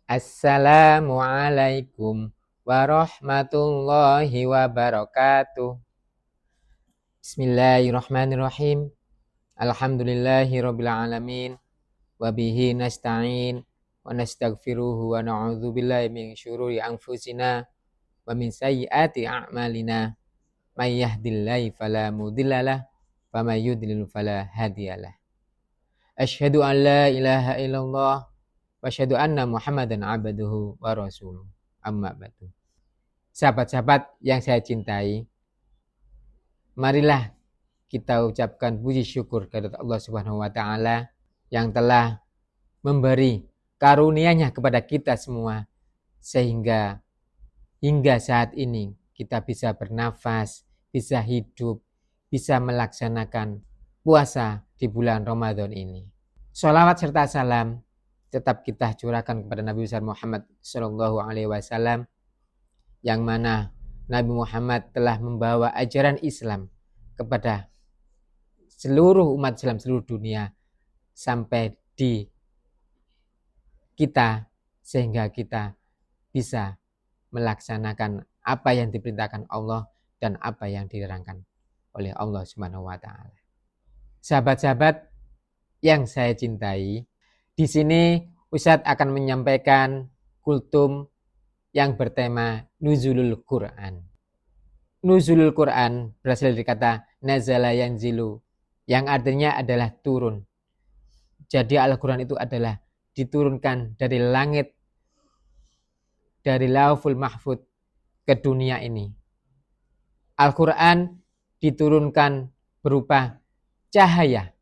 Assalamualaikum warahmatullahi wabarakatuh. Bismillahirrahmanirrahim. Alhamdulillahirabbil alamin. Wa bihi nasta'in wa nastaghfiruhu wa na'udzubillahi min syururi anfusina wa min sayyiati a'malina. May yahdihillahu fala mudhillalah wa may yudlil fala hadiyalah. Asyhadu an la ilaha illallah wa asyhadu anna Muhammadan abduhu wa rasuluh. Amma ba'du. Sahabat-sahabat yang saya cintai, marilah kita ucapkan puji syukur kepada Allah Subhanahu wa taala yang telah memberi karunia-Nya kepada kita semua sehingga hingga saat ini kita bisa bernafas, bisa hidup, bisa melaksanakan puasa di bulan Ramadan ini. Sholawat serta salam tetap kita curahkan kepada Nabi besar Muhammad sallallahu alaihi wasallam, yang mana Nabi Muhammad telah membawa ajaran Islam kepada seluruh umat Islam seluruh dunia sampai di kita, sehingga kita bisa melaksanakan apa yang diperintahkan Allah dan apa yang dilarangkan oleh Allah Subhanahu wa taala. Sahabat-sahabat yang saya cintai, di sini Ustadz akan menyampaikan kultum yang bertema Nuzulul Quran. Nuzulul Quran berasal dari kata nazala yanzilu, yang artinya adalah turun. Jadi Al-Quran itu adalah diturunkan dari langit, dari Lauhul Mahfuz ke dunia ini. Al-Quran diturunkan berupa cahaya.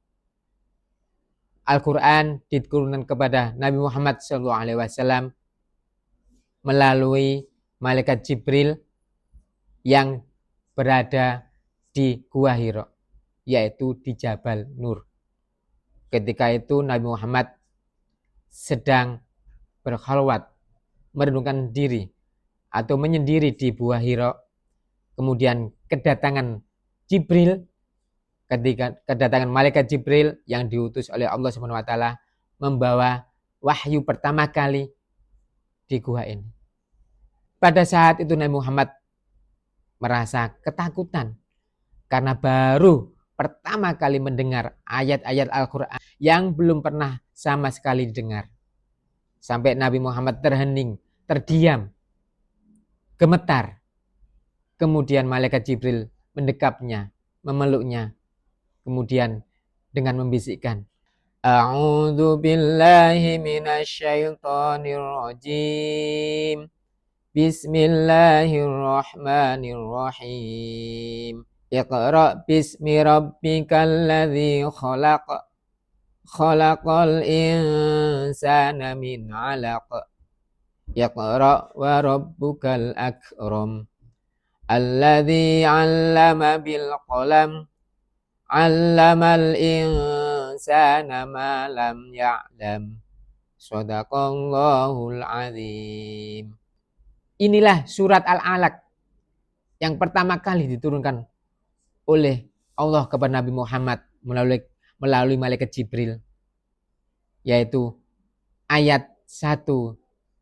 Al-Quran diturunkan kepada Nabi Muhammad SAW melalui malaikat Jibril yang berada di Gua Hira, yaitu di Jabal Nur. Ketika itu Nabi Muhammad sedang berkhalwat, merenungkan diri atau menyendiri di Gua Hira. Kemudian kedatangan Jibril, ketika kedatangan malaikat Jibril yang diutus oleh Allah Subhanahu wa taala membawa wahyu pertama kali di gua ini. Pada saat itu Nabi Muhammad merasa ketakutan karena baru pertama kali mendengar ayat-ayat Al-Quran yang belum pernah sama sekali didengar. Sampai Nabi Muhammad terhening, terdiam, gemetar. Kemudian malaikat Jibril mendekapnya, memeluknya. Kemudian dengan membisikkan, A'udzu billahi minasyaitonir rajim. Bismillahirrahmanirrahim. Iqra bismi rabbikal ladzi khalaq. Khalaqal insana min 'alaq. Iqra wa rabbukal akram. Alladzi 'allama bil qalam. 'Allamal insana ma lam ya'lam. Shadaqallahul azim. Inilah surat Al-Alaq yang pertama kali diturunkan oleh Allah kepada Nabi Muhammad melalui malaikat Jibril, yaitu ayat 1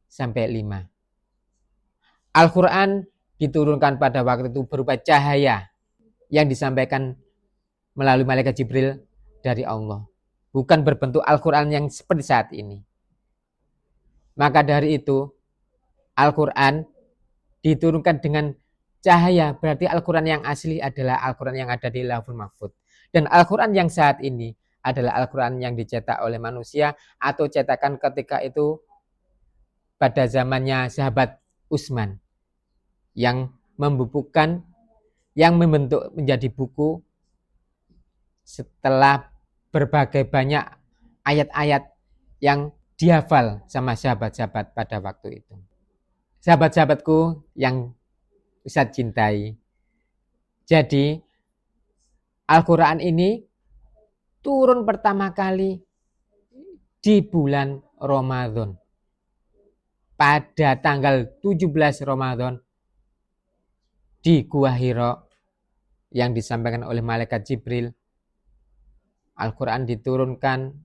sampai 5. Al-Quran diturunkan pada waktu itu berupa cahaya yang disampaikan melalui malaikat Jibril dari Allah, bukan berbentuk Al-Quran yang seperti saat ini. Maka dari itu Al-Quran diturunkan dengan cahaya, berarti Al-Quran yang asli adalah Al-Quran yang ada di Lauhul Mahfuz. Dan Al-Quran yang saat ini adalah Al-Quran yang dicetak oleh manusia atau cetakan ketika itu pada zamannya sahabat Utsman yang membukukan, yang membentuk menjadi buku setelah berbagai banyak ayat-ayat yang dihafal sama sahabat-sahabat pada waktu itu. Sahabat-sahabatku yang Ustadz cintai, jadi Al-Quran ini turun pertama kali di bulan Ramadan. Pada tanggal 17 Ramadan di Gua Hira yang disampaikan oleh malaikat Jibril, Al-Quran diturunkan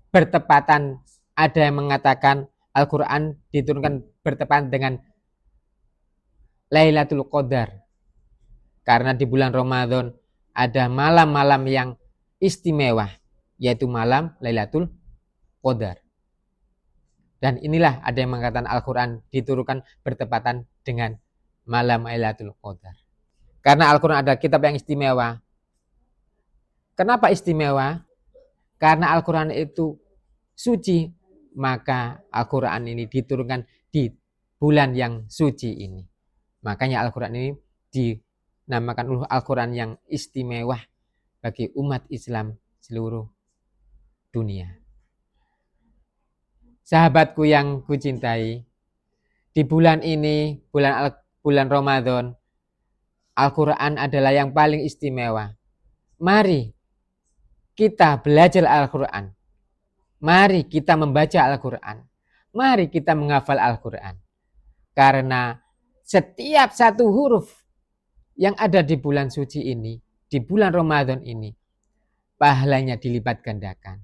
bertepatan Ada yang mengatakan Al-Quran diturunkan bertepatan dengan Lailatul Qadar. Karena di bulan Ramadan ada malam-malam yang istimewa, yaitu malam Lailatul Qadar. Dan inilah ada yang mengatakan Al-Quran diturunkan bertepatan dengan malam Lailatul Qadar. Karena Al-Quran adalah kitab yang istimewa. Kenapa istimewa? Karena Al-Quran itu suci, maka Al-Quran ini diturunkan di bulan yang suci ini. Makanya Al-Quran ini dinamakan Al-Quran yang istimewa bagi umat Islam seluruh dunia. Sahabatku yang kucintai, di bulan ini, bulan Ramadan, Al-Quran adalah yang paling istimewa. Mari kita belajar Al-Quran. Mari kita membaca Al-Quran. Mari kita menghafal Al-Quran. Karena setiap satu huruf yang ada di bulan suci ini, di bulan Ramadan ini, pahalanya dilipat gandakan.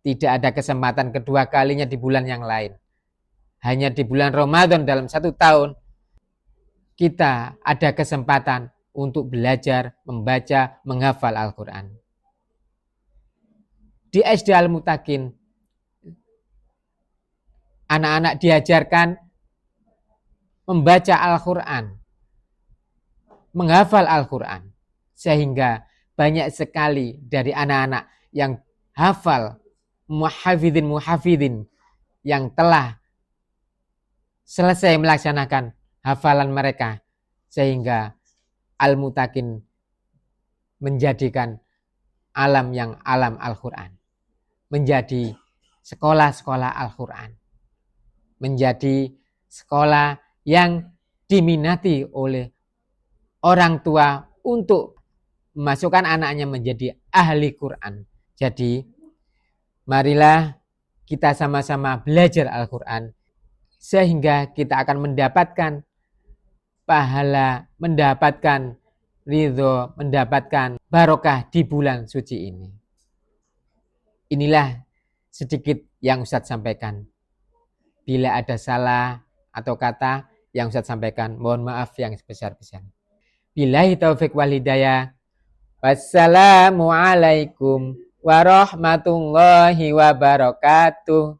Tidak ada kesempatan kedua kalinya di bulan yang lain. Hanya di bulan Ramadan dalam satu tahun, kita ada kesempatan untuk belajar, membaca, menghafal Al-Quran. Di SD Al-Mutakin, anak-anak diajarkan membaca Al-Quran, menghafal Al-Quran. Sehingga banyak sekali dari anak-anak yang hafal, muhafidin yang telah selesai melaksanakan hafalan mereka. Sehingga Al-Mutakin menjadikan alam yang alam Al-Quran. Menjadi sekolah-sekolah Al-Quran. Menjadi sekolah yang diminati oleh orang tua untuk memasukkan anaknya menjadi ahli Quran. Jadi, marilah kita sama-sama belajar Al-Quran sehingga kita akan mendapatkan pahala, mendapatkan ridho, mendapatkan barokah di bulan suci ini. Inilah sedikit yang Ustadz sampaikan. Bila ada salah atau kata yang Ustadz sampaikan, mohon maaf yang sebesar-besar. Billahi taufiq wal hidayah. Wassalamualaikum warahmatullahi wabarakatuh.